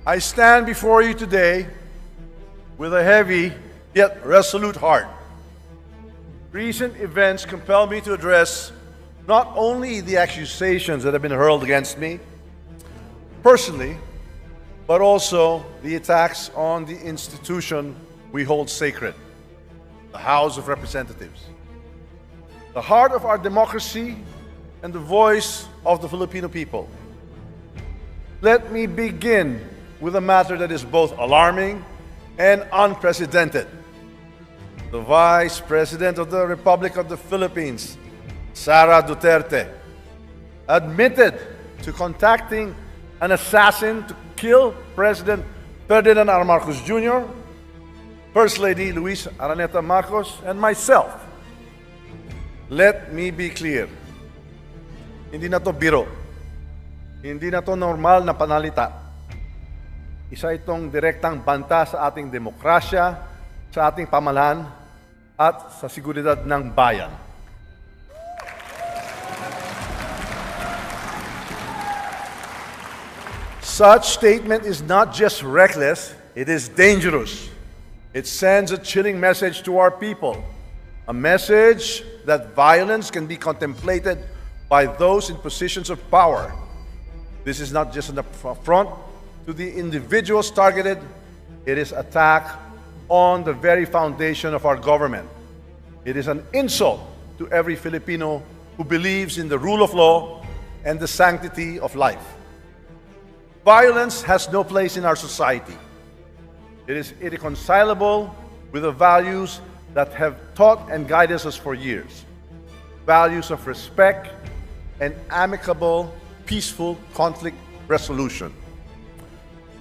I stand before you today with a heavy yet resolute heart. Recent events compel me to address not only the accusations that have been hurled against me personally, but also the attacks on the institution we hold sacred, the House of Representatives, the heart of our democracy and the voice of the Filipino people. Let me begin with a matter that is both alarming and unprecedented. The Vice President of the Republic of the Philippines, Sara Duterte, admitted to contacting an assassin to kill President Ferdinand R. Marcos Jr., First Lady Luis Araneta Marcos, and myself. Let me be clear. Hindi na to biro. Hindi na to normal na panalita. Isa itong direktang banta sa ating demokrasya, sa ating pamahalaan, at sa seguridad ng bayan. Such statement is not just reckless, it is dangerous. It sends a chilling message to our people, a message that violence can be contemplated by those in positions of power. This is not just an affront to the individuals targeted, it is attack on the very foundation of our government. It is an insult to every Filipino who believes in the rule of law and the sanctity of life. Violence has no place in our society. It is irreconcilable with the values that have taught and guided us for years. Values of respect and amicable, peaceful conflict resolution.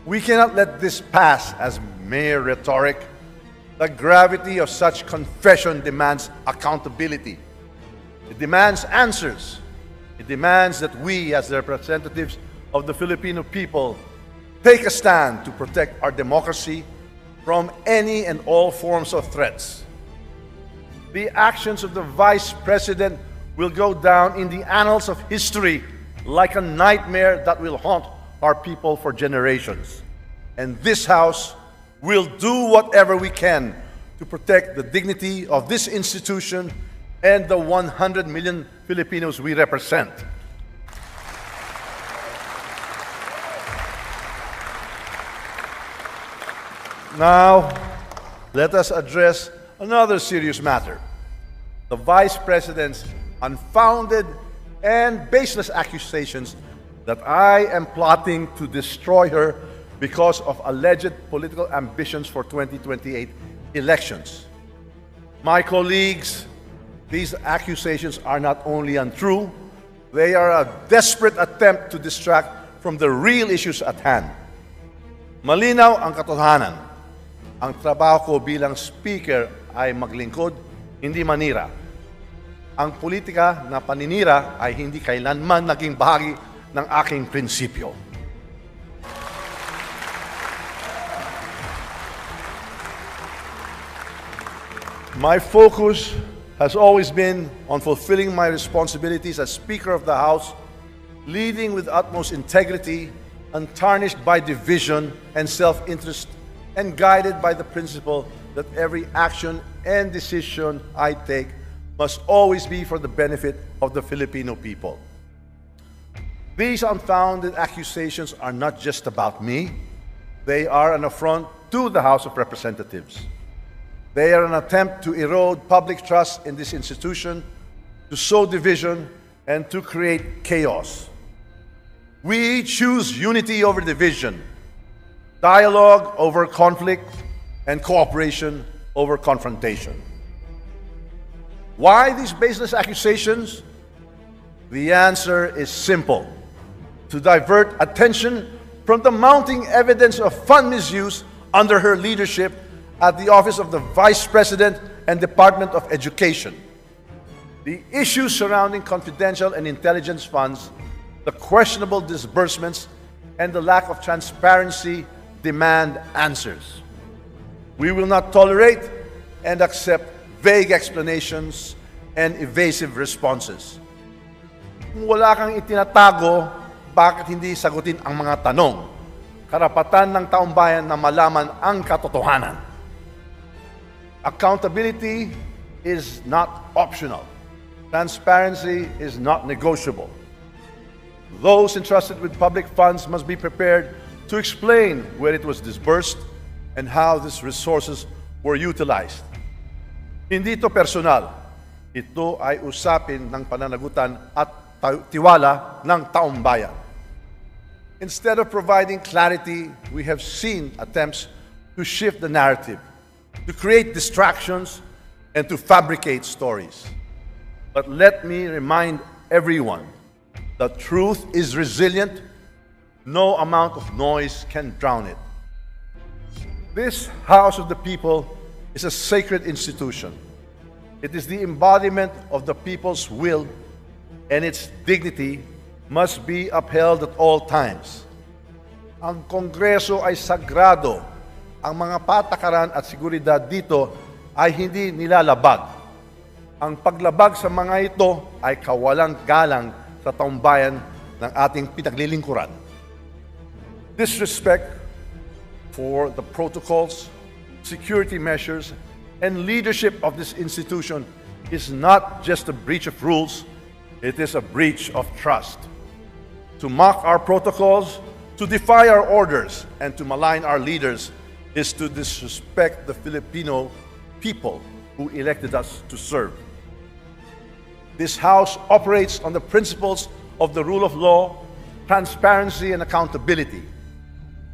We cannot let this pass as mere rhetoric. The gravity of such confession demands accountability. It demands answers. It demands that we, as the representatives of the Filipino people, take a stand to protect our democracy from any and all forms of threats. The actions of the Vice President will go down in the annals of history like a nightmare that will haunt our people for generations. And this House will do whatever we can to protect the dignity of this institution and the 100 million Filipinos we represent. Now, let us address another serious matter. The Vice President's unfounded and baseless accusations that I am plotting to destroy her because of alleged political ambitions for 2028 elections. My colleagues, these accusations are not only untrue, they are a desperate attempt to distract from the real issues at hand. Malinaw ang katotohanan. Ang trabaho ko bilang speaker ay maglingkod, hindi manira. Ang politika na paninira ay hindi kailanman naging bahagi ng aking prinsipyo. My focus has always been on fulfilling my responsibilities as Speaker of the House, leading with utmost integrity, untarnished by division and self-interest, and guided by the principle that every action and decision I take must always be for the benefit of the Filipino people. These unfounded accusations are not just about me. They are an affront to the House of Representatives. They are an attempt to erode public trust in this institution, to sow division, and to create chaos. We choose unity over division, dialogue over conflict, and cooperation over confrontation. Why these baseless accusations? The answer is simple: to divert attention from the mounting evidence of fund misuse under her leadership at the Office of the Vice President and Department of Education. The issues surrounding confidential and intelligence funds, the questionable disbursements, and the lack of transparency demand answers. We will not tolerate and accept vague explanations and evasive responses. Kung wala kang itinatago, bakit hindi sagutin ang mga tanong? karapatan ng taumbayan na malaman ang katotohanan. Accountability is not optional. Transparency is not negotiable. Those entrusted with public funds must be prepared to explain where it was disbursed and how these resources were utilized. Hindi ito personal. Ito ay usapin ng pananagutan at tiwala ng taumbayan. Instead of providing clarity, we have seen attempts to shift the narrative, to create distractions, and to fabricate stories. But let me remind everyone that truth is resilient. No amount of noise can drown it. This House of the People is a sacred institution. It is the embodiment of the people's will, and its dignity must be upheld at all times. Ang Kongreso ay sagrado. Ang mga patakaran at seguridad dito ay hindi nilalabag. Ang paglabag sa mga ito ay kawalang galang sa taumbayan ng ating pinaglilingkuran. Disrespect for the protocols, security measures, and leadership of this institution is not just a breach of rules, it is a breach of trust. To mock our protocols, to defy our orders, and to malign our leaders is to disrespect the Filipino people who elected us to serve. This House operates on the principles of the rule of law, transparency, and accountability.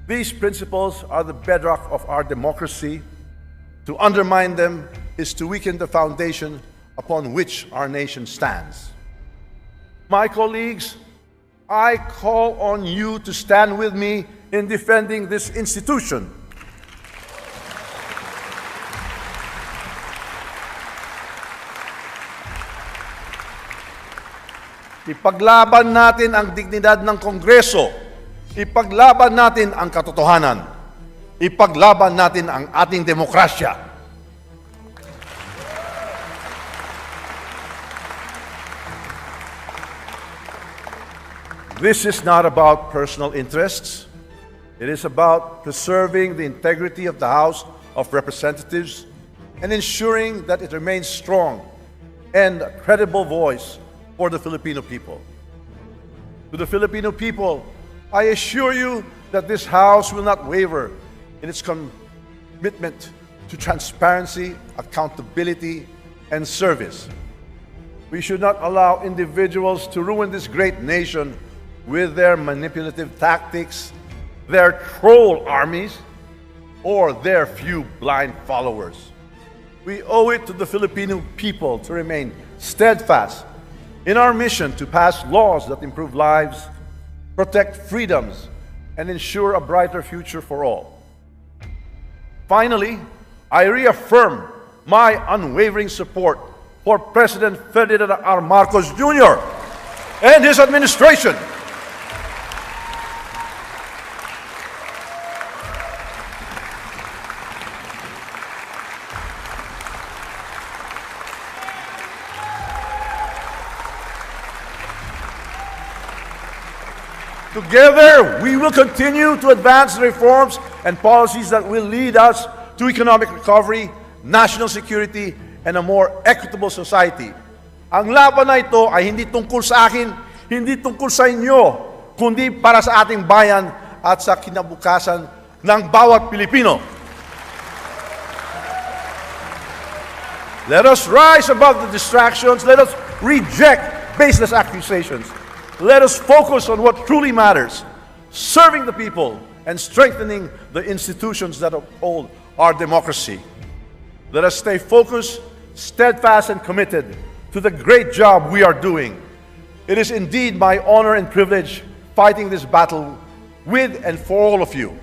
These principles are the bedrock of our democracy. To undermine them is to weaken the foundation upon which our nation stands. My colleagues, I call on you to stand with me in defending this institution. Ipaglaban natin ang dignidad ng Kongreso. Ipaglaban natin ang katotohanan. Ipaglaban natin ang ating demokrasya. This is not about personal interests. It is about preserving the integrity of the House of Representatives and ensuring that it remains strong and a credible voice for the Filipino people. To the Filipino people, I assure you that this House will not waver in its commitment to transparency, accountability, and service. We should not allow individuals to ruin this great nation with their manipulative tactics, their troll armies, or their few blind followers. We owe it to the Filipino people to remain steadfast in our mission to pass laws that improve lives, protect freedoms, and ensure a brighter future for all. Finally, I reaffirm my unwavering support for President Ferdinand R. Marcos Jr. and his administration. Together, we will continue to advance the reforms and policies that will lead us to economic recovery, national security, and a more equitable society. Ang laban na ito ay hindi tungkol sa akin, hindi tungkol sa inyo, kundi para sa ating bayan at sa kinabukasan ng bawat Pilipino. Let us rise above the distractions. Let us reject baseless accusations. Let us focus on what truly matters, serving the people and strengthening the institutions that uphold our democracy. Let us stay focused, steadfast, and committed to the great job we are doing. It is indeed my honor and privilege fighting this battle with and for all of you.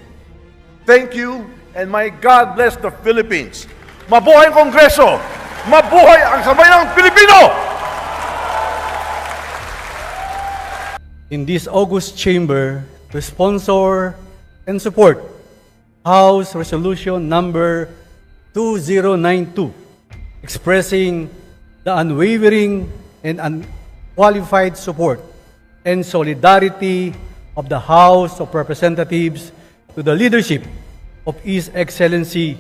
Thank you, and may God bless the Philippines. Mabuhay ang Kongreso! Mabuhay ang sambayang Pilipino! In this august chamber to sponsor and support House Resolution number 2092, expressing the unwavering and unqualified support and solidarity of the House of Representatives to the leadership of His Excellency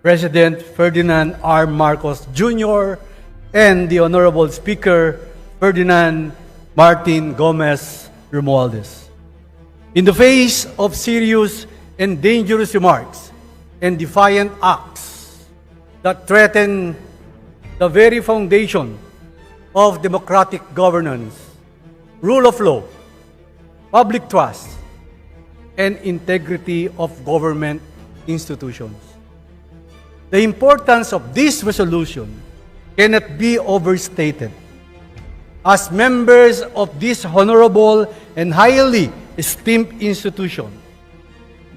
President Ferdinand R. Marcos Jr. and the Honorable Speaker Ferdinand Martin Gomez Romualdez. In the face of serious and dangerous remarks and defiant acts that threaten the very foundation of democratic governance, rule of law, public trust, and integrity of government institutions. The importance of this resolution cannot be overstated. As members of this honorable and highly esteemed institution,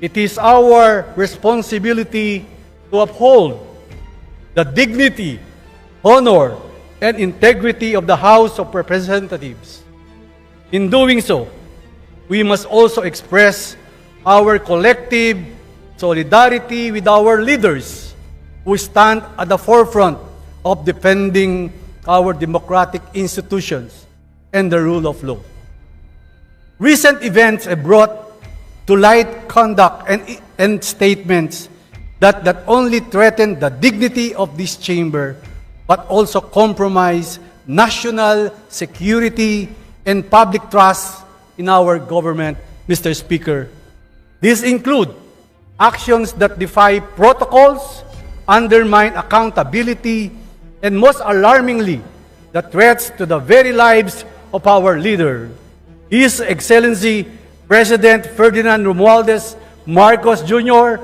it is our responsibility to uphold the dignity, honor, and integrity of the House of Representatives. In doing so, we must also express our collective solidarity with our leaders who stand at the forefront of defending our democratic institutions and the rule of law. Recent events have brought to light conduct and statements that not only threaten the dignity of this chamber, but also compromise national security and public trust in our government, Mr. Speaker. These include actions that defy protocols, undermine accountability, and most alarmingly, the threats to the very lives of our leader, His Excellency President Ferdinand Romualdez Marcos Jr.,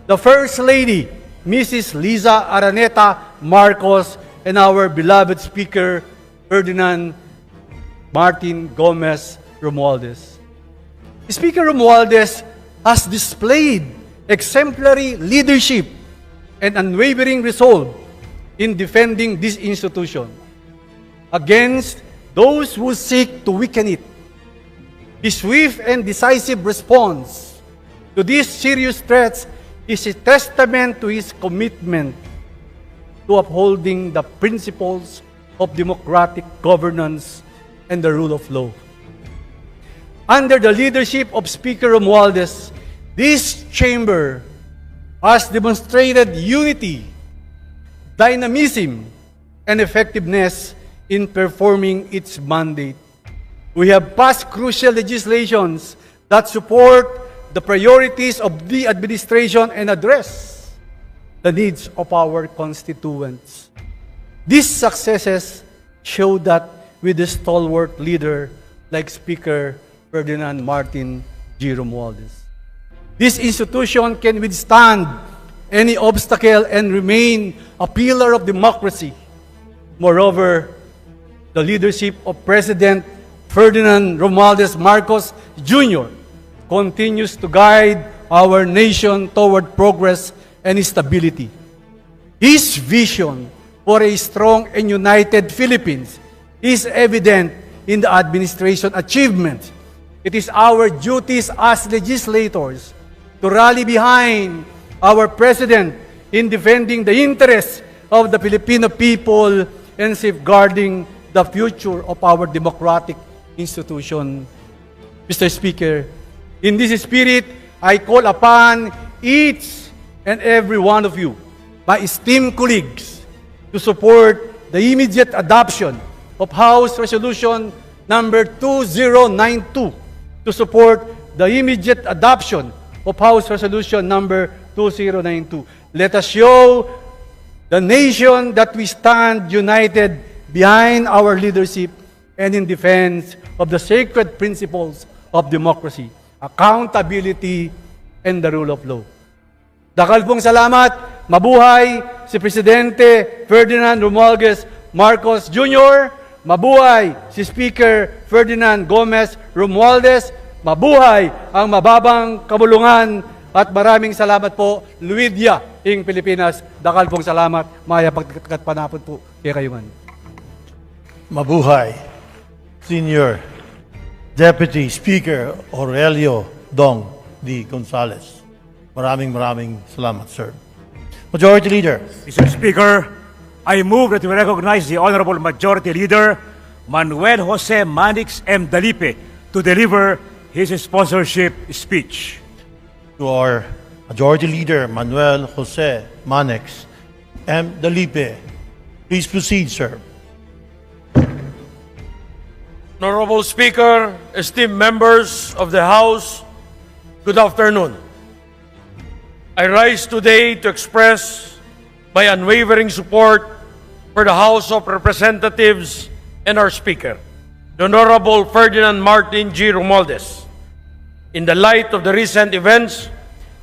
the First Lady, Mrs. Liza Araneta Marcos, and our beloved Speaker Ferdinand Martin Gomez Romualdez. Speaker Romualdez has displayed exemplary leadership and unwavering resolve in defending this institution against those who seek to weaken it. His swift and decisive response to these serious threats is a testament to his commitment to upholding the principles of democratic governance and the rule of law. Under the leadership of Speaker Romualdez, this chamber has demonstrated unity, dynamism, and effectiveness in performing its mandate. We have passed crucial legislations that support the priorities of the administration and address the needs of our constituents. These successes show that with a stalwart leader like Speaker Ferdinand Martin G. Romualdez, this institution can withstand any obstacle and remain a pillar of democracy. Moreover, the leadership of President Ferdinand Romualdez Marcos Jr. continues to guide our nation toward progress and stability. His vision for a strong and united Philippines is evident in the administration achievements. It is our duties as legislators to rally behind our President in defending the interests of the Filipino people and safeguarding the future of our democratic institution. Mr. Speaker, in this spirit, I call upon each and every one of you, my esteemed colleagues, to support the immediate adoption of House Resolution number 2092, to support the immediate adoption of House Resolution number 2092. Let us show the nation that we stand united behind our leadership and in defense of the sacred principles of democracy, accountability, and the rule of law. Dakal pong salamat. Mabuhay si Presidente Ferdinand Romualdez Marcos Jr. Mabuhay si Speaker Ferdinand Gomez Romualdez. Mabuhay ang mababang kabulungan. At maraming salamat po, Luidia, ing Pilipinas. Dakal pong salamat. Maya pagkat panapon po kay kayuman. Mabuhay, Senior Deputy Speaker Aurelio Dong D. Gonzales. Maraming salamat, sir. Majority Leader. Mr. Speaker, I move that we recognize the Honorable Majority Leader, Manuel Jose Manix M. Dalipe, to deliver his sponsorship speech. to our Majority Leader, Manuel Jose Manex M. Dalipe. Please proceed, sir. Honorable Speaker, esteemed members of the House, good afternoon. I rise today to express my unwavering support for the House of Representatives and our Speaker, the Honorable Ferdinand Martin G. Romualdez, in the light of the recent events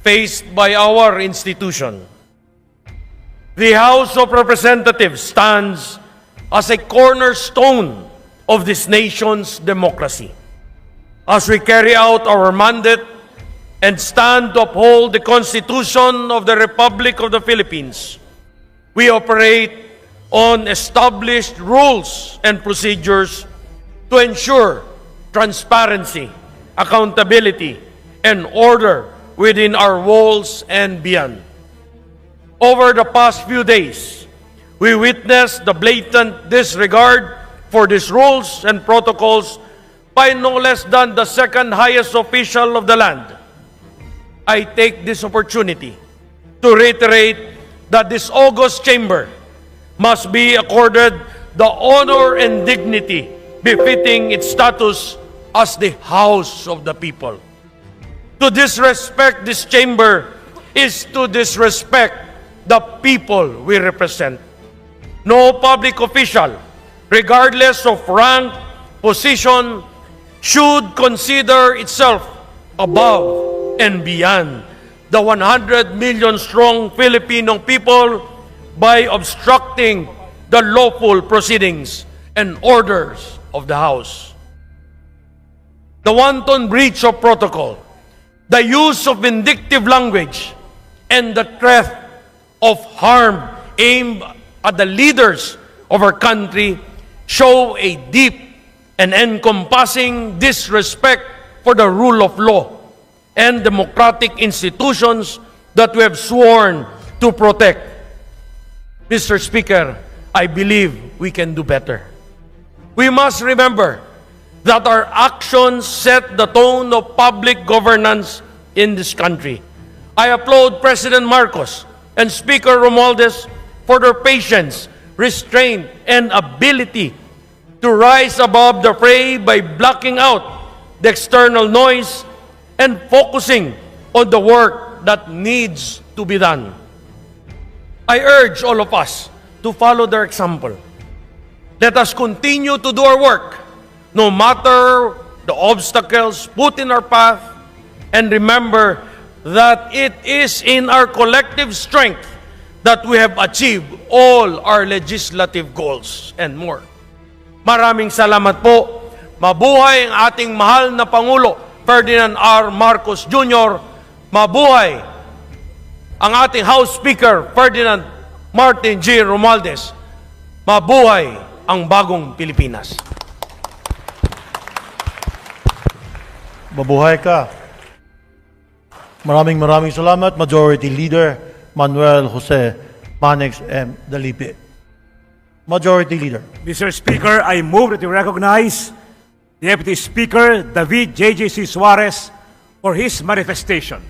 faced by our institution. The House of Representatives stands as a cornerstone of this nation's democracy. As we carry out our mandate and stand to uphold the Constitution of the Republic of the Philippines, we operate on established rules and procedures to ensure transparency, accountability, and order within our walls and beyond. Over the past few days, we witnessed the blatant disregard for these rules and protocols by no less than the second highest official of the land. I take this opportunity to reiterate that this august chamber must be accorded the honor and dignity befitting its status as the House of the People. To disrespect this chamber is to disrespect the people we represent. No public official, regardless of rank, position, should consider itself above and beyond the 100 million strong Filipino people by obstructing the lawful proceedings and orders of the House. The wanton breach of protocol, the use of vindictive language, and the threat of harm aimed at the leaders of our country show a deep and encompassing disrespect for the rule of law and democratic institutions that we have sworn to protect. Mr. Speaker, I believe we can do better. We must remember that our actions set the tone of public governance in this country. I applaud President Marcos and Speaker Romualdez for their patience, restraint, and ability to rise above the fray by blocking out the external noise and focusing on the work that needs to be done. I urge all of us to follow their example. Let us continue to do our work, no matter the obstacles put in our path, and remember that it is in our collective strength that we have achieved all our legislative goals and more. Maraming salamat po. Mabuhay ang ating mahal na Pangulo, Ferdinand R. Marcos Jr. Mabuhay ang ating House Speaker, Ferdinand Martin G. Romualdez. Mabuhay ang bagong Pilipinas. Mabuhay ka. Maraming salamat, Majority Leader Manuel Jose Manex M. Dalipe. Majority Leader. Mr. Speaker, I move that you recognize Deputy Speaker David J.J.C. Suarez for his manifestation.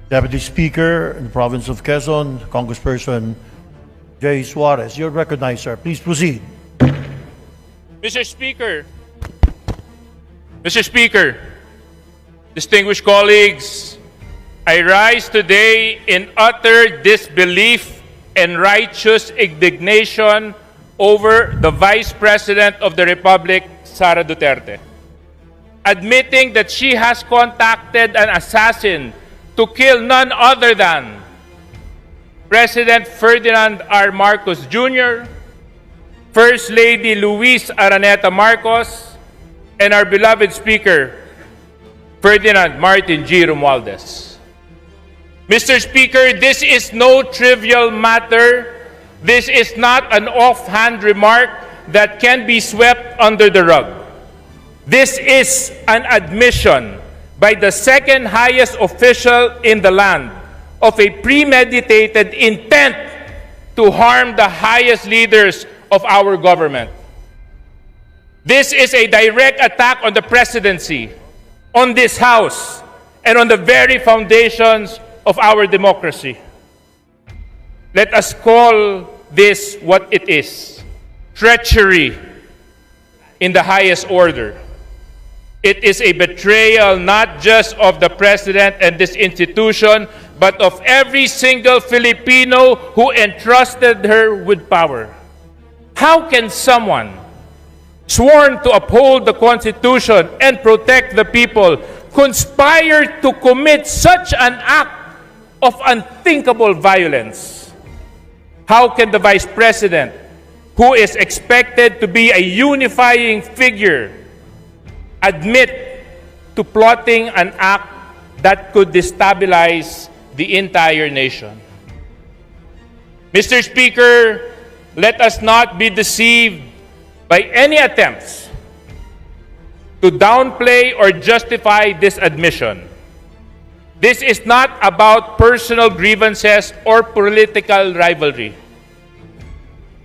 Deputy Speaker in the Province of Quezon, Congressperson J. Suarez. You're recognized, sir. Please proceed. Mr. Speaker, distinguished colleagues, I rise today in utter disbelief and righteous indignation over the Vice President of the Republic, Sara Duterte, admitting that she has contacted an assassin to kill none other than President Ferdinand R. Marcos Jr., First Lady Luis Araneta Marcos, and our beloved Speaker, Ferdinand Martin G. Romualdez. Mr. Speaker, this is no trivial matter. This is not an offhand remark that can be swept under the rug. This is an admission by the second highest official in the land of a premeditated intent to harm the highest leaders of our government. This is a direct attack on the presidency, on this House, and on the very foundations of our democracy. Let us call this what it is: treachery in the highest order. It is a betrayal not just of the President and this institution, but of every single Filipino who entrusted her with power. How can someone sworn to uphold the Constitution and protect the people conspire to commit such an act of unthinkable violence? How can the Vice President, who is expected to be a unifying figure, admit to plotting an act that could destabilize the entire nation? Mr. Speaker, let us not be deceived by any attempts to downplay or justify this admission. This is not about personal grievances or political rivalry.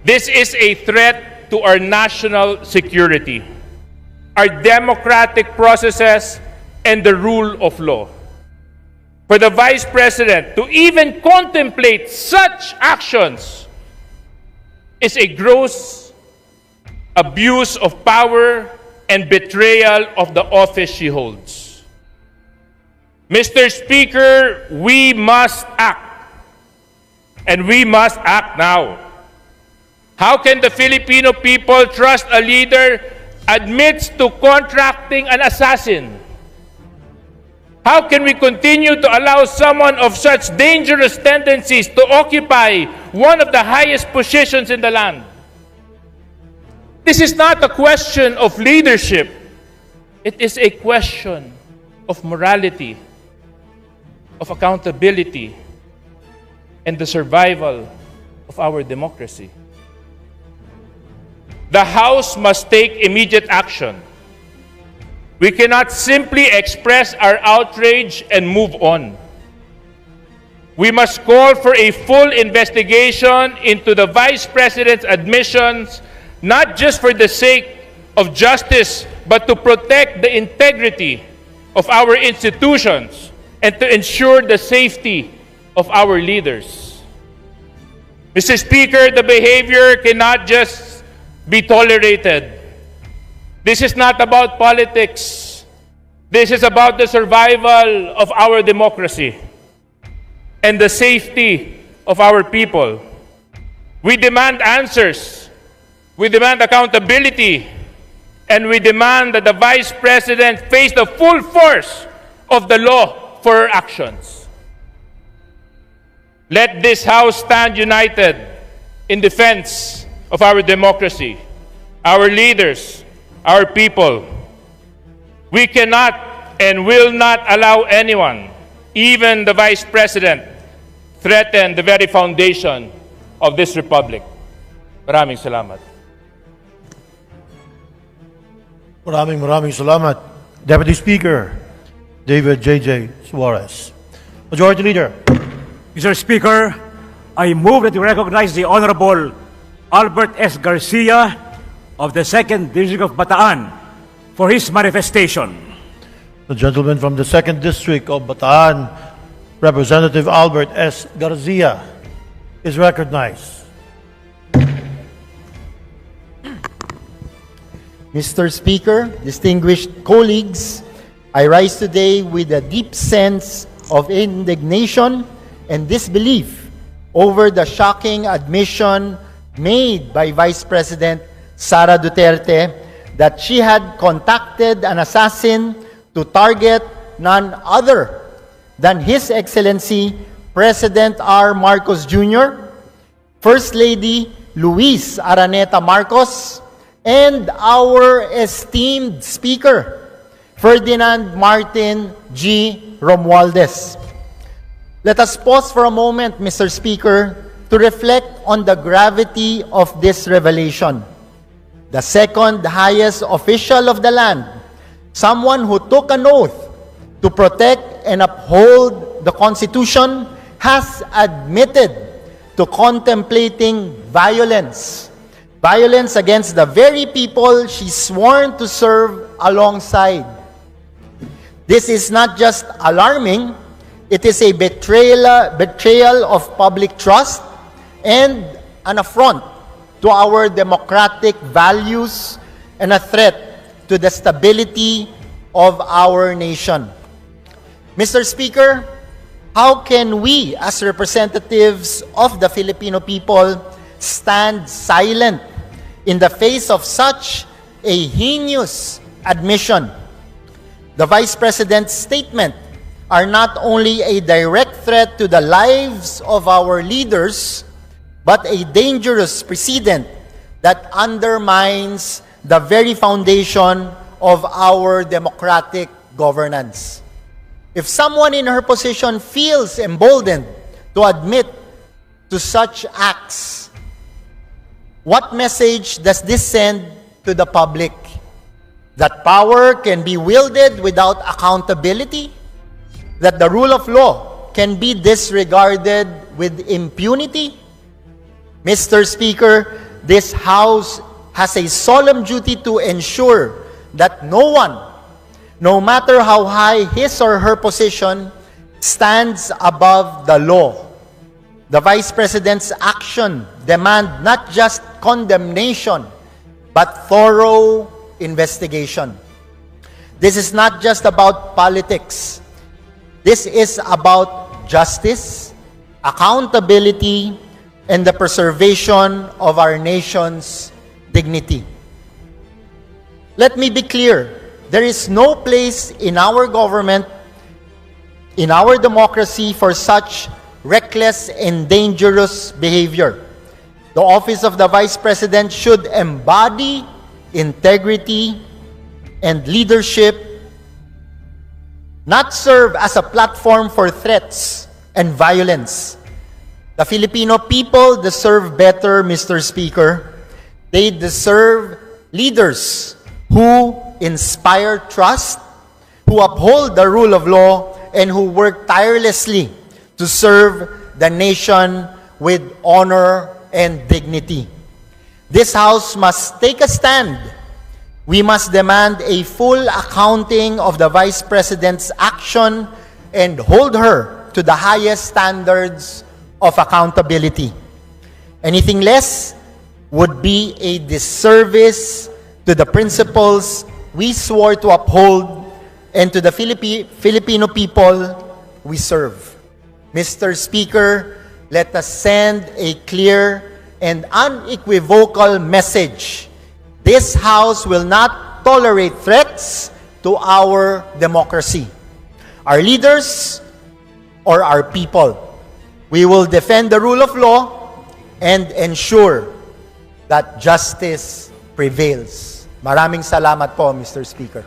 This is a threat to our national security, our democratic processes, and the rule of law. For the Vice President to even contemplate such actions is a gross abuse of power and betrayal of the office she holds. Mr. Speaker, we must act, and we must act now. How can the Filipino people trust a leader admits to contracting an assassin? How can we continue to allow someone of such dangerous tendencies to occupy one of the highest positions in the land? This is not a question of leadership. It is a question of morality, of accountability, and the survival of our democracy. The House must take immediate action. We cannot simply express our outrage and move on. We must call for a full investigation into the Vice President's admissions, not just for the sake of justice, but to protect the integrity of our institutions and to ensure the safety of our leaders. Mr. Speaker, the behavior cannot just be tolerated. This is not about politics. This is about the survival of our democracy and the safety of our people. We demand answers. We demand accountability. And we demand that the Vice President face the full force of the law for her actions. Let this House stand united in defense of our democracy, our leaders, our people. We cannot and will not allow anyone, even the Vice President, threaten the very foundation of this republic. Maraming salamat. Maraming salamat. Deputy Speaker David J.J. Suarez. Majority Leader. Mr. Speaker, I move that you recognize the Honorable Albert S. Garcia of the 2nd District of Bataan for his manifestation. The gentleman from the 2nd District of Bataan, Representative Albert S. Garcia, is recognized. Mr. Speaker, distinguished colleagues, I rise today with a deep sense of indignation and disbelief over the shocking admission made by Vice President Sara Duterte that she had contacted an assassin to target none other than His Excellency President R. Marcos Jr., First Lady Luis Araneta Marcos, and our esteemed Speaker, Ferdinand Martin G. Romualdez. Let us pause for a moment, Mr. Speaker, to reflect on the gravity of this revelation. The second highest official of the land, someone who took an oath to protect and uphold the Constitution, has admitted to contemplating violence. Violence against the very people she sworn to serve alongside. This is not just alarming, it is a betrayal of public trust and an affront to our democratic values and a threat to the stability of our nation. Mr. Speaker, how can we as representatives of the Filipino people stand silent in the face of such a heinous admission? The Vice President's statement are not only a direct threat to the lives of our leaders, but a dangerous precedent that undermines the very foundation of our democratic governance. If someone in her position feels emboldened to admit to such acts, what message does this send to the public? That power can be wielded without accountability? That the rule of law can be disregarded with impunity? Mr. Speaker, this House has a solemn duty to ensure that no one, no matter how high his or her position, stands above the law. The Vice President's action demand not just condemnation, but thorough investigation. This is not just about politics. This is about justice, accountability, and the preservation of our nation's dignity. Let me be clear, there is no place in our government, in our democracy, for such reckless and dangerous behavior. The office of the Vice President should embody integrity and leadership, not serve as a platform for threats and violence. The Filipino people deserve better, Mr. Speaker. They deserve leaders who inspire trust, who uphold the rule of law, and who work tirelessly to serve the nation with honor and dignity. This House must take a stand. We must demand a full accounting of the Vice President's action and hold her to the highest standards of accountability. Anything less would be a disservice to the principles we swore to uphold and to the Filipino people we serve. Mr. Speaker, let us send a clear and unequivocal message. This House will not tolerate threats to our democracy, our leaders, or our people. We will defend the rule of law and ensure that justice prevails. Maraming salamat po, Mr. Speaker.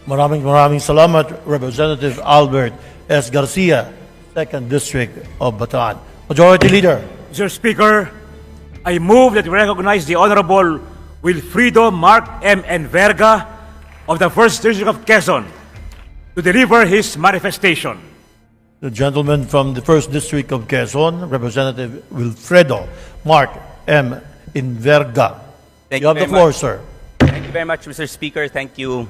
Maraming salamat, Representative Albert S. Garcia, 2nd District of Bataan. Majority Leader. Mr. Speaker, I move that we recognize the Honorable Wilfrido Mark M. Enverga of the 1st District of Quezon to deliver his manifestation. The gentleman from the 1st District of Quezon, Representative Wilfredo Mark M. Enverga. You have the floor, sir. Thank you very much, Mr. Speaker. Thank you,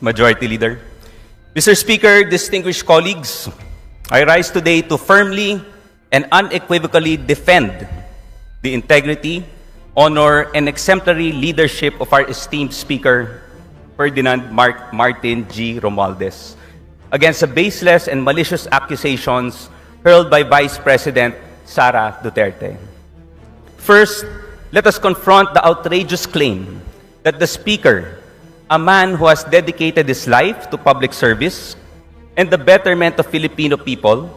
Majority Leader. Mr. Speaker, distinguished colleagues, I rise today to firmly and unequivocally defend the integrity, honor, and exemplary leadership of our esteemed Speaker, Ferdinand Martin G. Romualdez, against the baseless and malicious accusations hurled by Vice President Sara Duterte. First, let us confront the outrageous claim that the Speaker, a man who has dedicated his life to public service and the betterment of Filipino people,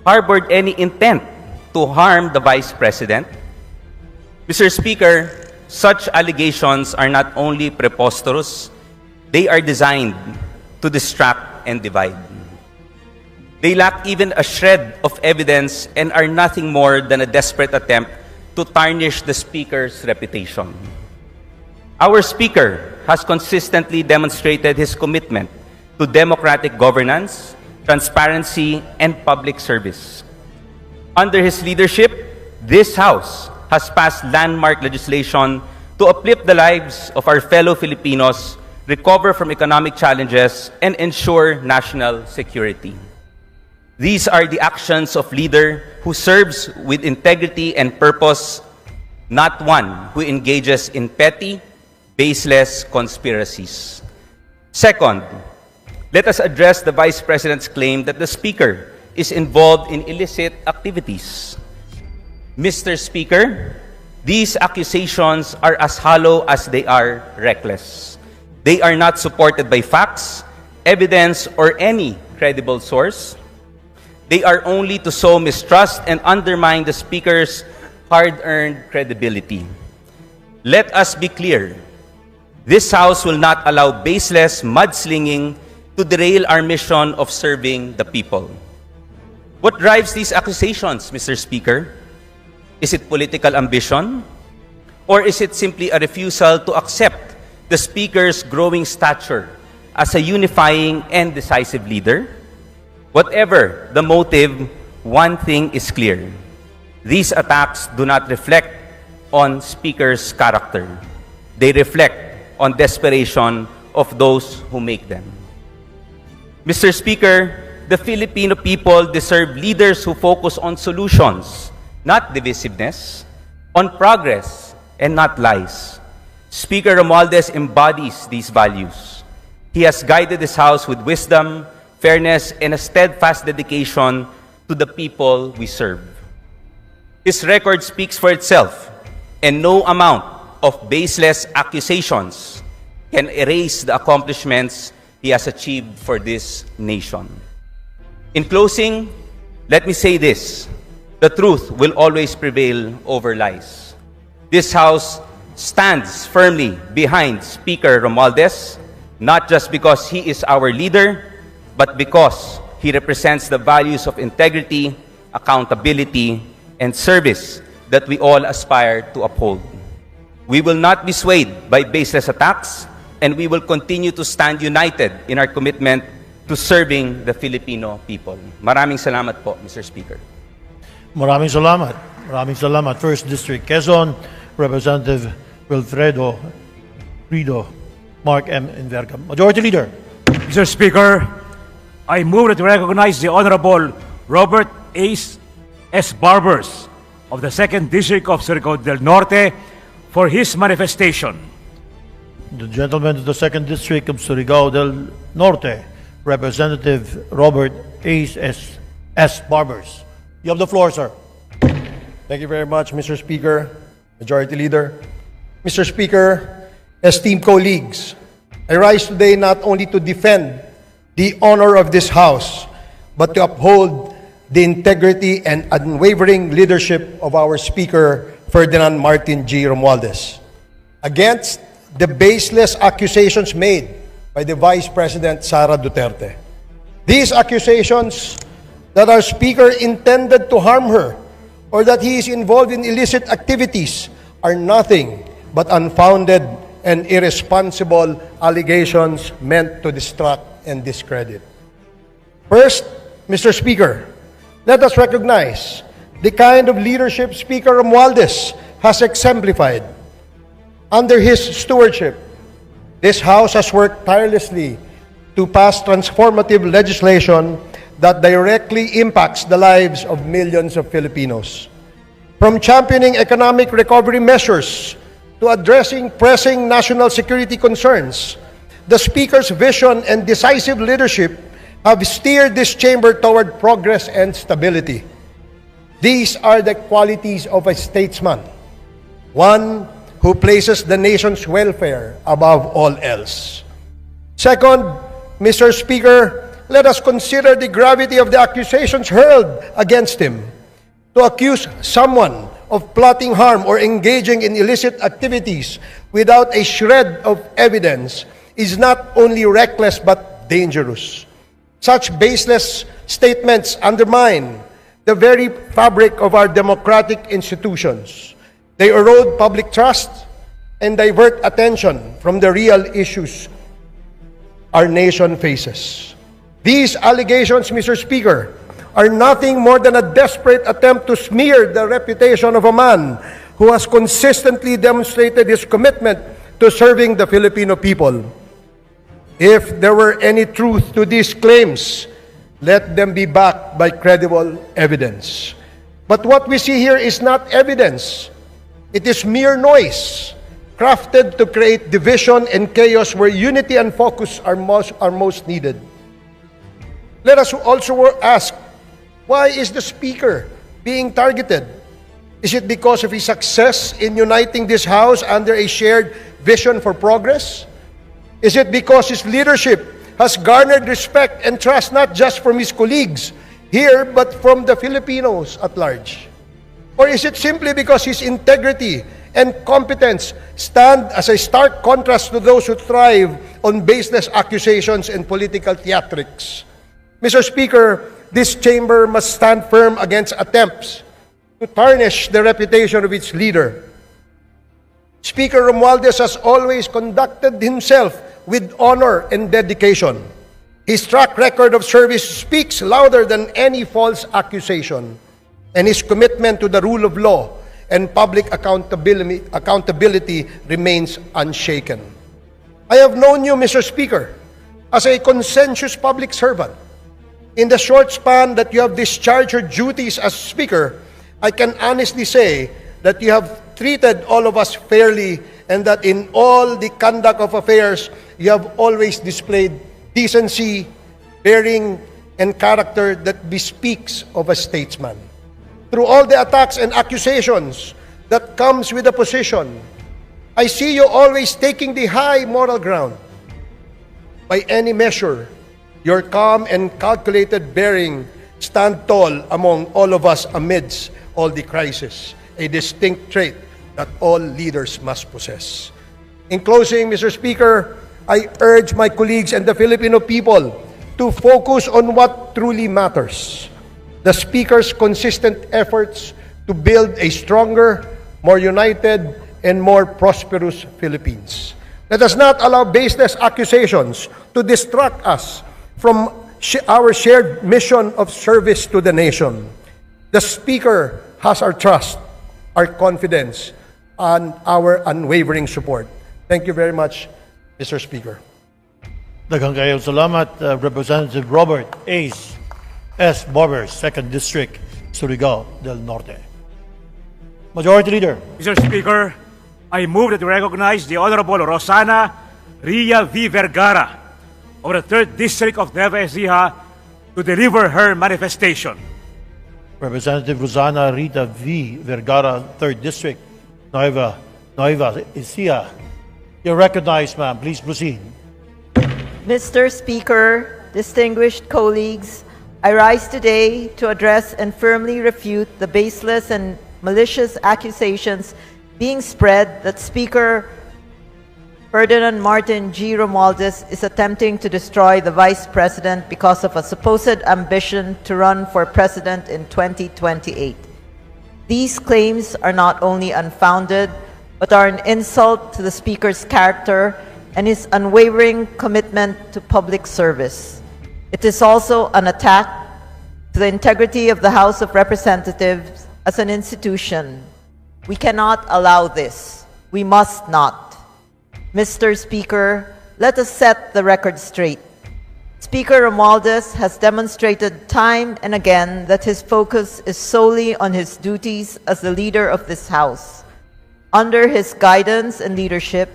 harbored any intent to harm the Vice President. Mr. Speaker, such allegations are not only preposterous, they are designed to distract and divide. They lack even a shred of evidence and are nothing more than a desperate attempt to tarnish the Speaker's reputation. Our Speaker has consistently demonstrated his commitment to democratic governance, transparency, and public service. Under his leadership, this House has passed landmark legislation to uplift the lives of our fellow Filipinos recover from economic challenges, and ensure national security. These are the actions of leader who serves with integrity and purpose, not one who engages in petty, baseless conspiracies. Second, let us address the Vice President's claim that the Speaker is involved in illicit activities. Mr. Speaker, these accusations are as hollow as they are reckless. They are not supported by facts, evidence, or any credible source. They are only to sow mistrust and undermine the Speaker's hard-earned credibility. Let us be clear. This House will not allow baseless mudslinging to derail our mission of serving the people. What drives these accusations, Mr. Speaker? Is it political ambition? Or is it simply a refusal to accept the Speaker's growing stature as a unifying and decisive leader? Whatever the motive, one thing is clear. These attacks do not reflect on Speaker's character. They reflect on desperation of those who make them. Mr. Speaker, the Filipino people deserve leaders who focus on solutions, not divisiveness, on progress, and not lies. Speaker Romualdez embodies these values. He has guided this House with wisdom, fairness, and a steadfast dedication to the people we serve. His record speaks for itself, and no amount of baseless accusations can erase the accomplishments he has achieved for this nation. In closing, let me say this: the truth will always prevail over lies. This House stands firmly behind Speaker Romualdez, not just because he is our leader, but because he represents the values of integrity, accountability, and service that we all aspire to uphold. We will not be swayed by baseless attacks, and we will continue to stand united in our commitment to serving the Filipino people. Maraming salamat po, Mr. Speaker. Maraming salamat. Maraming salamat. First District, Quezon, Representative Wilfredo Rido, Mark M. Enverga. Majority Leader. Mr. Speaker, I move that we recognize the Honorable Robert S. Barbers of the 2nd District of Surigao del Norte for his manifestation. The gentleman of the 2nd District of Surigao del Norte, Representative Robert S. Barbers. You have the floor, sir. Thank you very much, Mr. Speaker, Majority Leader. Mr. Speaker, esteemed colleagues, I rise today not only to defend the honor of this House, but to uphold the integrity and unwavering leadership of our Speaker, Ferdinand Martin G. Romualdez, against the baseless accusations made by the Vice President, Sara Duterte. These accusations that our Speaker intended to harm her or that he is involved in illicit activities are nothing but unfounded and irresponsible allegations meant to distract and discredit. First, Mr. Speaker, let us recognize the kind of leadership Speaker Romualdez has exemplified. Under his stewardship, this House has worked tirelessly to pass transformative legislation that directly impacts the lives of millions of Filipinos. From championing economic recovery measures to addressing pressing national security concerns, the Speaker's vision and decisive leadership have steered this chamber toward progress and stability. These are the qualities of a statesman, one who places the nation's welfare above all else. Second, Mr. Speaker, let us consider the gravity of the accusations hurled against him. To accuse someone of plotting harm or engaging in illicit activities without a shred of evidence is not only reckless but dangerous. Such baseless statements undermine the very fabric of our democratic institutions. They erode public trust and divert attention from the real issues our nation faces. These allegations, Mr. Speaker, are nothing more than a desperate attempt to smear the reputation of a man who has consistently demonstrated his commitment to serving the Filipino people. If there were any truth to these claims, let them be backed by credible evidence. But what we see here is not evidence. It is mere noise, crafted to create division and chaos where unity and focus are most needed. Let us also ask, why is the Speaker being targeted? Is it because of his success in uniting this House under a shared vision for progress? Is it because his leadership has garnered respect and trust not just from his colleagues here, but from the Filipinos at large? Or is it simply because his integrity and competence stand as a stark contrast to those who thrive on baseless accusations and political theatrics? Mr. Speaker, this chamber must stand firm against attempts to tarnish the reputation of its leader. Speaker Romualdez has always conducted himself with honor and dedication. His track record of service speaks louder than any false accusation, and his commitment to the rule of law and public accountability remains unshaken. I have known you, Mr. Speaker, as a conscientious public servant. In the short span that you have discharged your duties as Speaker, I can honestly say that you have treated all of us fairly, and that in all the conduct of affairs, you have always displayed decency, bearing, and character that bespeaks of a statesman. Through all the attacks and accusations that comes with a position, I see you always taking the high moral ground. By any measure, your calm and calculated bearing stand tall among all of us amidst all the crisis, a distinct trait that all leaders must possess. In closing, Mr. Speaker, I urge my colleagues and the Filipino people to focus on what truly matters: the Speaker's consistent efforts to build a stronger, more united, and more prosperous Philippines. Let us not allow baseless accusations to distract us from our shared mission of service to the nation. The Speaker has our trust, our confidence, and our unwavering support. Thank you very much, Mr. Speaker. Daghang kayong salamat, Representative Robert Ace S. Barbers, 2nd District, Surigao del Norte. Majority Leader. Mr. Speaker, I move that we recognize the Honorable Rosana Ria V. Vergara of the 3rd District of Nueva Ecija to deliver her manifestation. Representative Rosana Rita V. Vergara, 3rd District, Nueva Ecija. You're recognized, ma'am. Please proceed. Mr. Speaker, distinguished colleagues, I rise today to address and firmly refute the baseless and malicious accusations being spread that Speaker Ferdinand Martin G. Romualdez is attempting to destroy the Vice President because of a supposed ambition to run for President in 2028. These claims are not only unfounded, but are an insult to the Speaker's character and his unwavering commitment to public service. It is also an attack to the integrity of the House of Representatives as an institution. We cannot allow this. We must not. Mr. Speaker, let us set the record straight. Speaker Romualdez has demonstrated time and again that his focus is solely on his duties as the leader of this House. Under his guidance and leadership,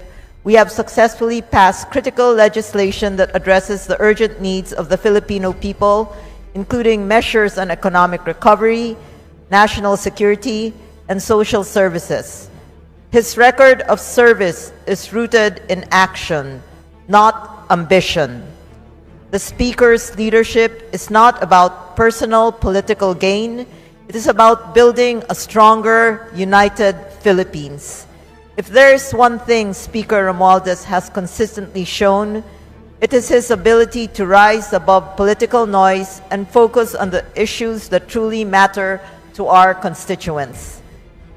we have successfully passed critical legislation that addresses the urgent needs of the Filipino people, including measures on economic recovery, national security, and social services. His record of service is rooted in action, not ambition. The Speaker's leadership is not about personal political gain. It is about building a stronger, united Philippines. If there is one thing Speaker Romualdez has consistently shown, it is his ability to rise above political noise and focus on the issues that truly matter to our constituents.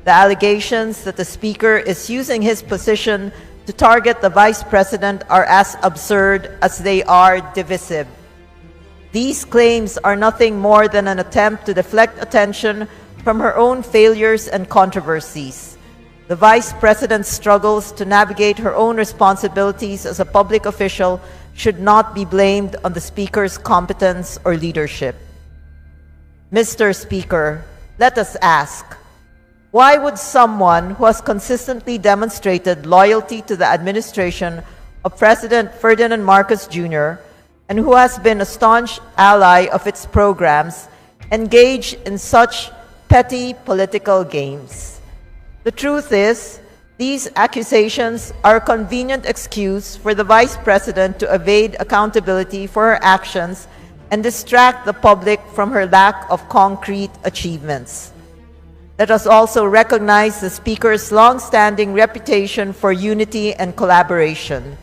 The allegations that the Speaker is using his position to target the Vice President are as absurd as they are divisive. These claims are nothing more than an attempt to deflect attention from her own failures and controversies. The Vice President struggles to navigate her own responsibilities as a public official should not be blamed on the Speaker's competence or leadership. Mr. Speaker, let us ask, why would someone who has consistently demonstrated loyalty to the administration of President Ferdinand Marcos Jr. and who has been a staunch ally of its programs engage in such petty political games? The truth is, these accusations are a convenient excuse for the Vice President to evade accountability for her actions and distract the public from her lack of concrete achievements. Let us also recognize the Speaker's long-standing reputation for unity and collaboration,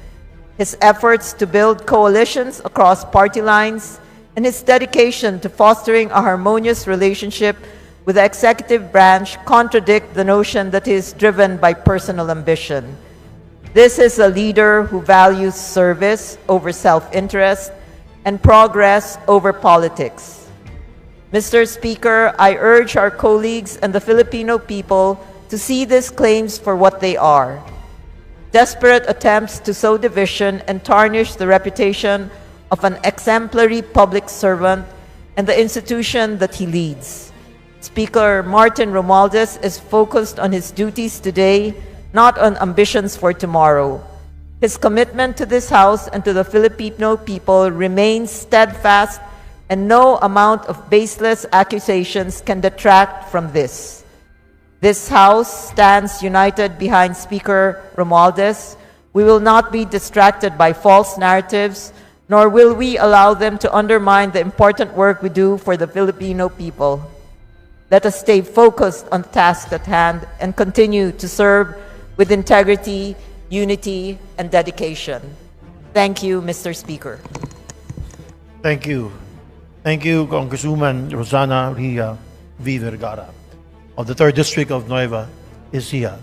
his efforts to build coalitions across party lines, and his dedication to fostering a harmonious relationship with the executive branch contradict the notion that he is driven by personal ambition. This is a leader who values service over self-interest and progress over politics. Mr. Speaker, I urge our colleagues and the Filipino people to see these claims for what they are: desperate attempts to sow division and tarnish the reputation of an exemplary public servant and the institution that he leads. Speaker Martin Romualdez is focused on his duties today, not on ambitions for tomorrow. His commitment to this House and to the Filipino people remains steadfast, and no amount of baseless accusations can detract from this. This House stands united behind Speaker Romualdez. We will not be distracted by false narratives, nor will we allow them to undermine the important work we do for the Filipino people. Let us stay focused on the task at hand and continue to serve with integrity, unity, and dedication. Thank you, Mr. Speaker. Thank you. Thank you, Congresswoman Rosana Ria V. Vergara of the 3rd District of Nueva Ecija.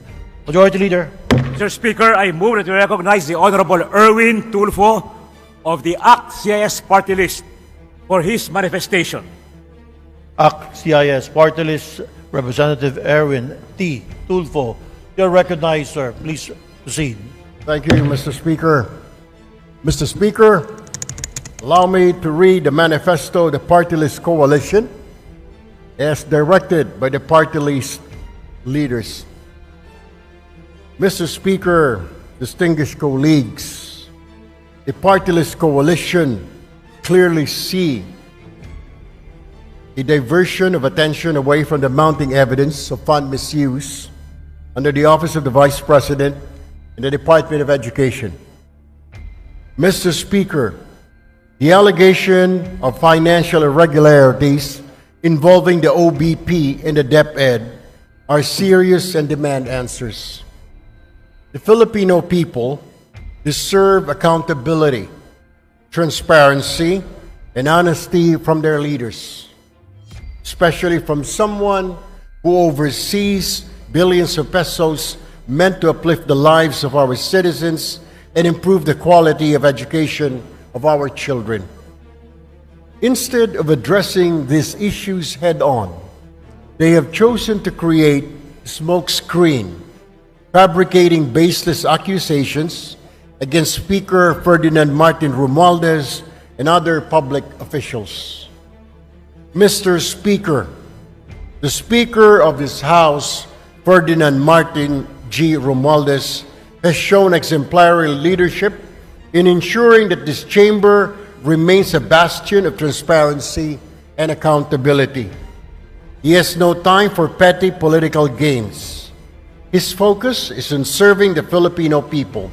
Majority Leader. Mr. Speaker, I move that we recognize the Honorable Erwin Tulfo of the ACT-CIS party list for his manifestation. ACT-CIS Party List Representative Erwin T. Tulfo. You're recognized, sir. Please proceed. Thank you, Mr. Speaker. Mr. Speaker, allow me to read the manifesto of the party list coalition as directed by the party list leaders. Mr. Speaker, distinguished colleagues, the party list coalition clearly see a diversion of attention away from the mounting evidence of fund misuse under the Office of the Vice President in the Department of Education. Mr. Speaker, the allegation of financial irregularities involving the OBP and the DepEd are serious and demand answers. The Filipino people deserve accountability, transparency, and honesty from their leaders, especially from someone who oversees billions of pesos meant to uplift the lives of our citizens and improve the quality of education of our children. Instead of addressing these issues head-on, they have chosen to create a smokescreen, fabricating baseless accusations against Speaker Ferdinand Martin Romualdez and other public officials. Mr. Speaker, the Speaker of this House, Ferdinand Martin G. Romualdez, has shown exemplary leadership in ensuring that this chamber remains a bastion of transparency and accountability. He has no time for petty political games. His focus is on serving the Filipino people.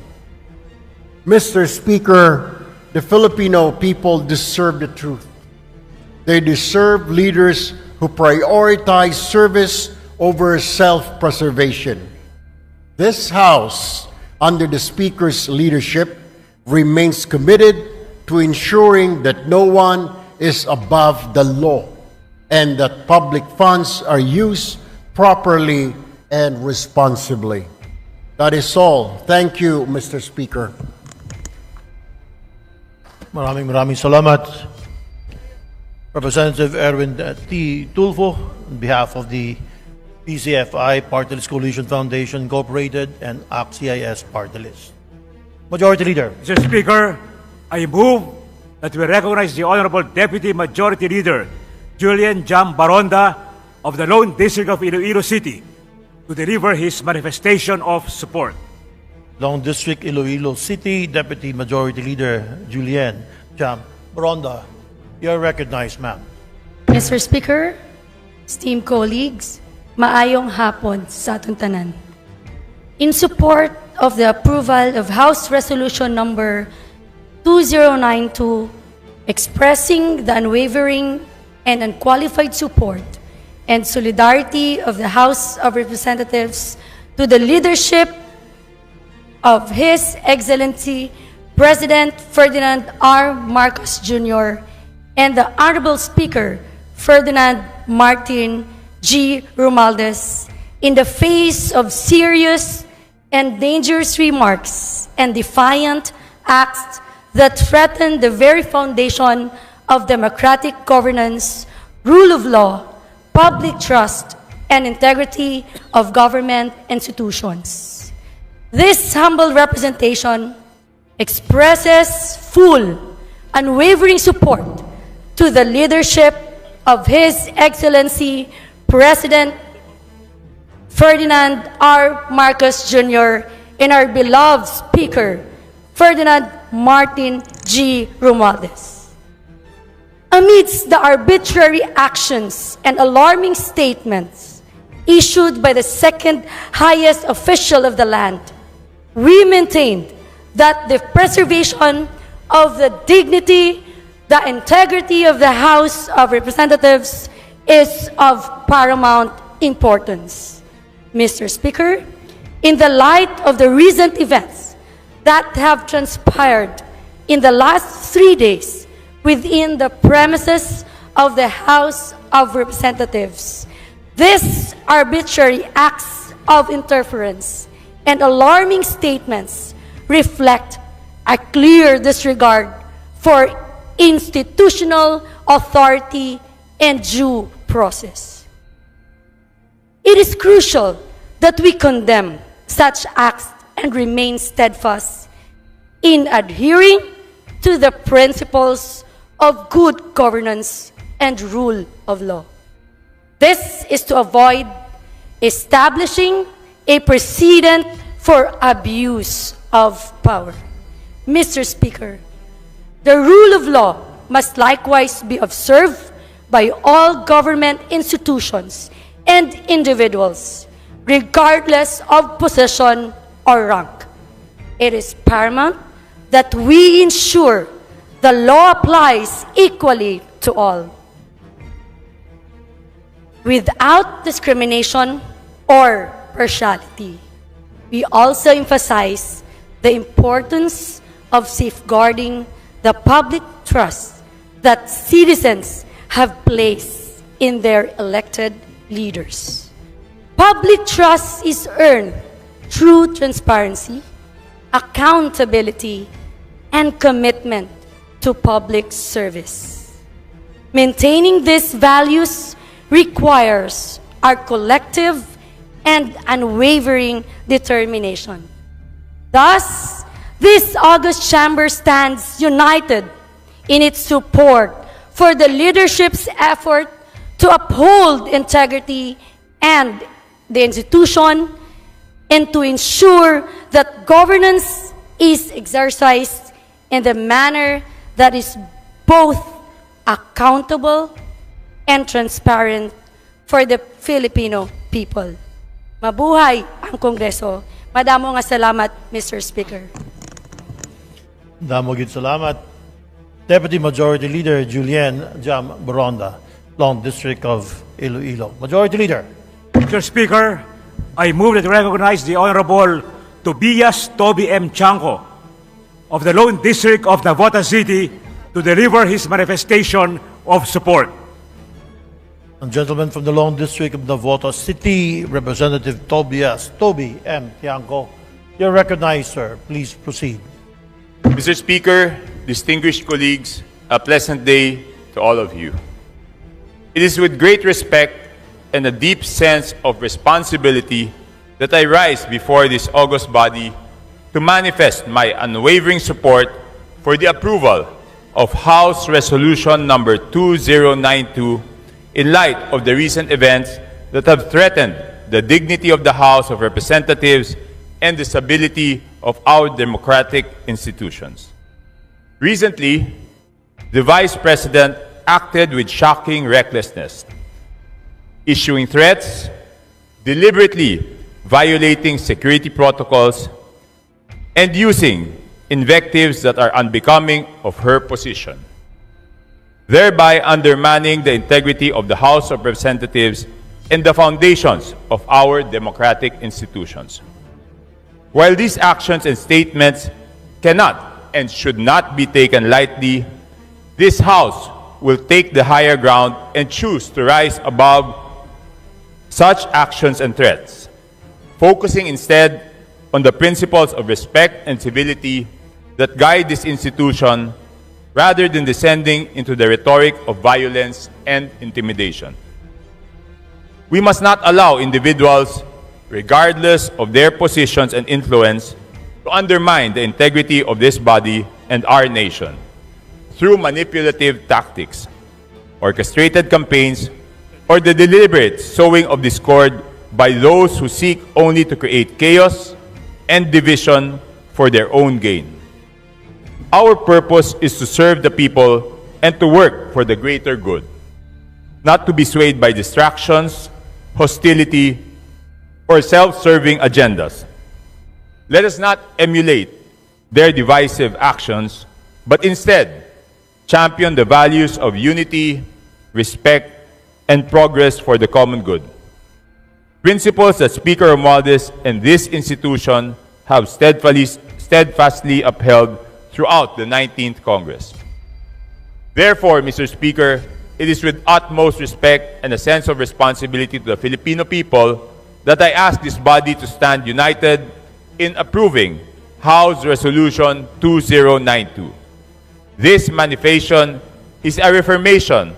Mr. Speaker, the Filipino people deserve the truth. They deserve leaders who prioritize service over self-preservation. This House, under the Speaker's leadership, remains committed to ensuring that no one is above the law and that public funds are used properly and responsibly. That is all. Thank you, Mr. Speaker. Maraming salamat. Representative Erwin T. Tulfo, on behalf of the PCFI Party List Coalition Foundation Incorporated and ACT-CIS Party List. Majority Leader. Mr. Speaker, I move that we recognize the Honorable Deputy Majority Leader, Julian Jam Baronda of the Lone District of Iloilo City, to deliver his manifestation of support. Long District, Iloilo City, Deputy Majority Leader Julian Jam Baronda. You are recognized, ma'am. Mr. Speaker, esteemed colleagues, maayong hapon sa atong tanan. In support of the approval of House Resolution Number 2092, expressing the unwavering and unqualified support and solidarity of the House of Representatives to the leadership of His Excellency President Ferdinand R. Marcos Jr. and the Honorable Speaker Ferdinand Martin G. Romualdez in the face of serious and dangerous remarks and defiant acts that threaten the very foundation of democratic governance, rule of law, public trust, and integrity of government institutions. This humble representation expresses full, unwavering support to the leadership of His Excellency President Ferdinand R. Marcos Jr. and our beloved Speaker, Ferdinand Martin G. Romualdez. Amidst the arbitrary actions and alarming statements issued by the second highest official of the land, we maintained that the preservation of the dignity, the integrity of the House of Representatives is of paramount importance. Mr. Speaker, in the light of the recent events that have transpired in the last 3 days within the premises of the House of Representatives, these arbitrary acts of interference and alarming statements reflect a clear disregard for institutional authority and due process. It is crucial that we condemn such acts and remain steadfast in adhering to the principles of good governance and rule of law. This is to avoid establishing a precedent for abuse of power. Mr. Speaker, the rule of law must likewise be observed by all government institutions and individuals, regardless of position or rank. It is paramount that we ensure the law applies equally to all, without discrimination or partiality. We also emphasize the importance of safeguarding the public trust that citizens have placed in their elected leaders. Public trust is earned through transparency, accountability, and commitment to public service. Maintaining these values requires our collective and unwavering determination. Thus, this august chamber stands united in its support for the leadership's effort to uphold integrity and the institution and to ensure that governance is exercised in the manner that is both accountable and transparent for the Filipino people. Mabuhay ang Kongreso. Madamo nga salamat, Mr. Speaker. Damo gid salamat. Deputy Majority Leader Julian Jam Baronda, Long District of Iloilo. Majority Leader. Mr. Speaker, I move that we recognize the Honorable Tobias Toby M. Chanco of the Lone District of Navotas City to deliver his manifestation of support. And gentleman from the Long District of Navotas City, Representative Tobias Toby M. Tiangco. You're recognized, sir. Please proceed. Mr. Speaker, distinguished colleagues, a pleasant day to all of you. It is with great respect and a deep sense of responsibility that I rise before this august body to manifest my unwavering support for the approval of House Resolution number 2092 in light of the recent events that have threatened the dignity of the House of Representatives and the stability of our democratic institutions. Recently, the Vice President acted with shocking recklessness, issuing threats, deliberately violating security protocols, and using invectives that are unbecoming of her position, thereby undermining the integrity of the House of Representatives and the foundations of our democratic institutions. While these actions and statements cannot and should not be taken lightly, this House will take the higher ground and choose to rise above such actions and threats, focusing instead on the principles of respect and civility that guide this institution rather than descending into the rhetoric of violence and intimidation. We must not allow individuals, regardless of their positions and influence, to undermine the integrity of this body and our nation through manipulative tactics, orchestrated campaigns, or the deliberate sowing of discord by those who seek only to create chaos and division for their own gain. Our purpose is to serve the people and to work for the greater good, not to be swayed by distractions, hostility, or self-serving agendas. Let us not emulate their divisive actions, but instead champion the values of unity, respect, and progress for the common good. Principles that Speaker Romualdez and this institution have steadfastly upheld throughout the 19th Congress. Therefore, Mr. Speaker, it is with utmost respect and a sense of responsibility to the Filipino people that I ask this body to stand united in approving House Resolution 2092. This manifestation is a reaffirmation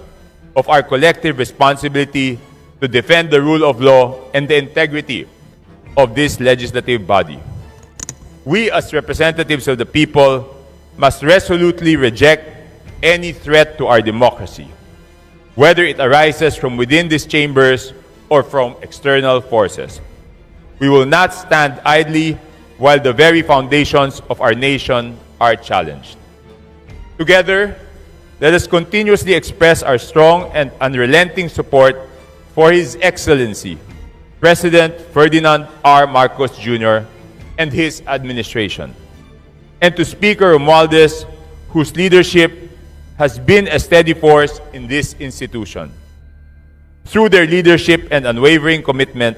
of our collective responsibility to defend the rule of law and the integrity of this legislative body. We, as representatives of the people, must resolutely reject any threat to our democracy, whether it arises from within these chambers or from external forces. We will not stand idly while the very foundations of our nation are challenged. Together, let us continuously express our strong and unrelenting support for His Excellency, President Ferdinand R. Marcos Jr. and his administration, and to Speaker Romualdez, whose leadership has been a steady force in this institution. Through their leadership and unwavering commitment,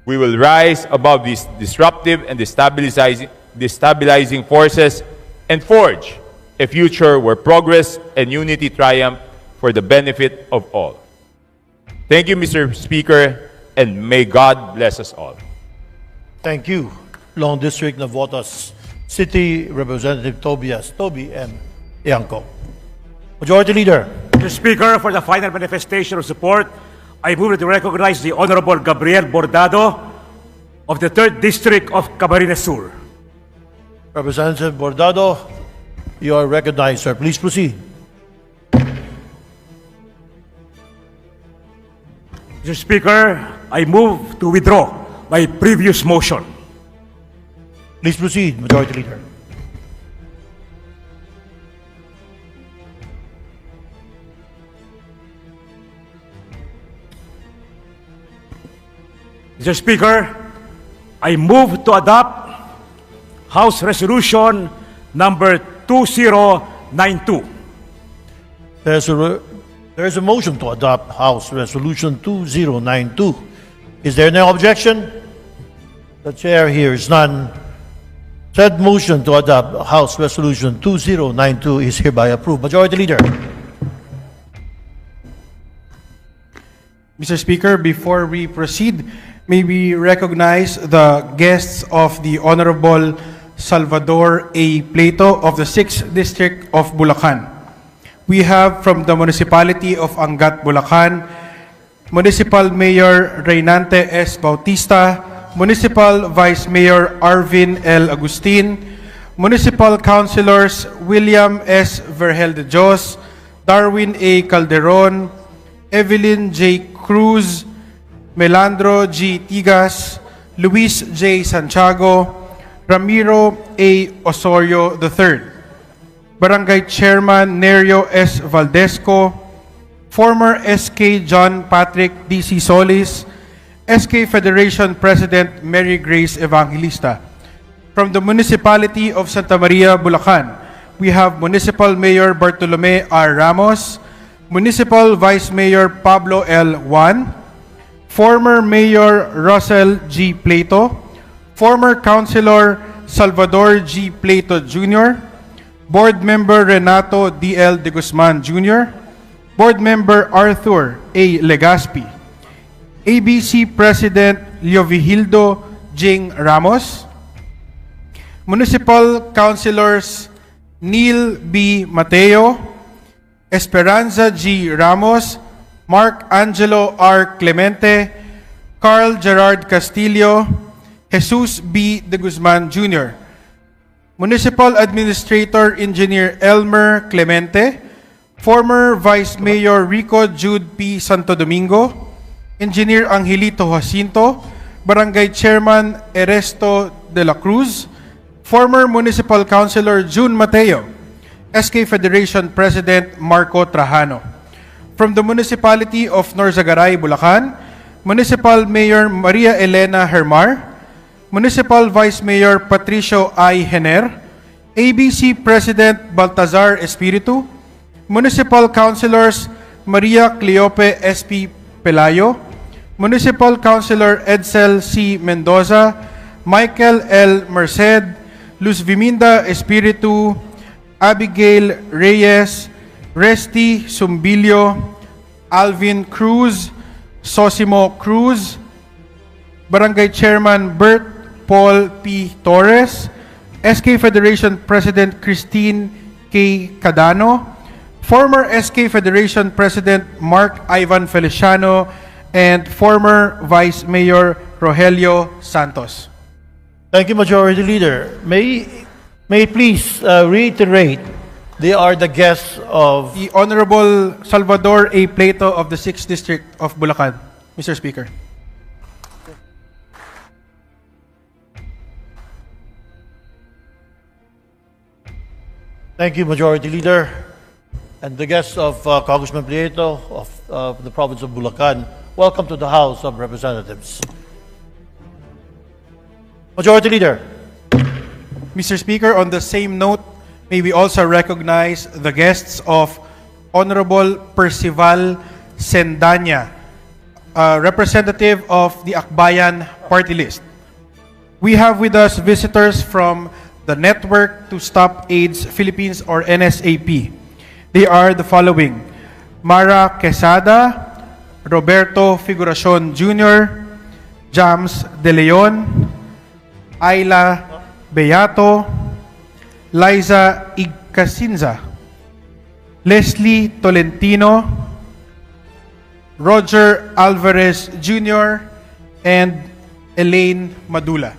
we will rise above these disruptive and destabilizing forces and forge a future where progress and unity triumph for the benefit of all. Thank you, Mr. Speaker, and may God bless us all. Thank you, Long District Navotas City Representative Toby M. Iangco. Majority Leader. Mr. Speaker, for the final manifestation of support, I move to recognize the Honorable Gabriel Bordado of the 3rd District of Camarines Sur. Representative Bordado, you are recognized, sir. Please proceed. Mr. Speaker, I move to withdraw my previous motion. Please proceed, Majority Leader. Mr. Speaker, I move to adopt House Resolution number 2092. There is a motion to adopt House Resolution 2092. Is there no objection? The chair hears none. Said motion to adopt House Resolution 2092 is hereby approved. Majority Leader. Mr. Speaker, before we proceed, may we recognize the guests of the Honorable Salvador A. Plato of the 6th District of Bulacan. We have from the Municipality of Angat, Bulacan, Municipal Mayor Reynante S. Bautista, Municipal Vice Mayor Arvin L. Agustin, Municipal Councilors William S. Vergel de Dios, Darwin A. Calderon, Evelyn J. Cruz, Melandro G. Tigas, Luis J. Santiago, Ramiro A. Osorio III. Barangay Chairman Nerio S. Valdesco, former SK John Patrick D.C. Solis, SK Federation President Mary Grace Evangelista. From the Municipality of Santa Maria, Bulacan, we have Municipal Mayor Bartolome R. Ramos, Municipal Vice Mayor Pablo L. Juan, former Mayor Russell G. Plato, former Councilor Salvador G. Plato Jr., Board Member Renato D.L. de Guzman Jr., Board Member Arthur A. Legaspi, ABC President Leovigildo Jing Ramos, Municipal Councilors Neil B. Mateo, Esperanza G. Ramos, Mark Angelo R. Clemente, Carl Gerard Castillo, Jesus B. de Guzman Jr., Municipal Administrator Engineer Elmer Clemente, former Vice Mayor Rico Jude P. Santo Domingo, Engineer Angelito Jacinto, Barangay Chairman Eresto de la Cruz, former Municipal Councilor June Mateo, SK Federation President Marco Trajano. From the Municipality of Norzagaray, Bulacan, Municipal Mayor Maria Elena Hermar, Municipal Vice Mayor Patricio I. Hener, ABC President Baltazar Espiritu, Municipal Councilors Maria Cleope S.P. Pelayo, Municipal Councilor Edsel C. Mendoza, Michael L. Merced, Luz Viminda Espiritu, Abigail Reyes, Resty Sumbilio, Alvin Cruz, Sosimo Cruz, Barangay Chairman Bert Paul P. Torres, SK Federation President Christine K. Cadano, former SK Federation President Mark Ivan Feliciano, and former Vice Mayor Rogelio Santos. Thank you, Majority Leader. May please reiterate, they are the guests of The Honorable Salvador A. Plato of the 6th District of Bulacan, Mr. Speaker. Thank you, Majority Leader. And the guests of Congressman Prieto of the province of Bulacan, welcome to the House of Representatives. Majority Leader. Mr. Speaker, on the same note, may we also recognize the guests of Honorable Percival Sendanya, representative of the Akbayan Party List. We have with us visitors from the Network to Stop AIDS Philippines, or NSAP. They are the following: Mara Quesada, Roberto Figuracion Jr., Jams De Leon, Ayla Beato, Liza Igcasinza, Leslie Tolentino, Roger Alvarez Jr., and Elaine Madula.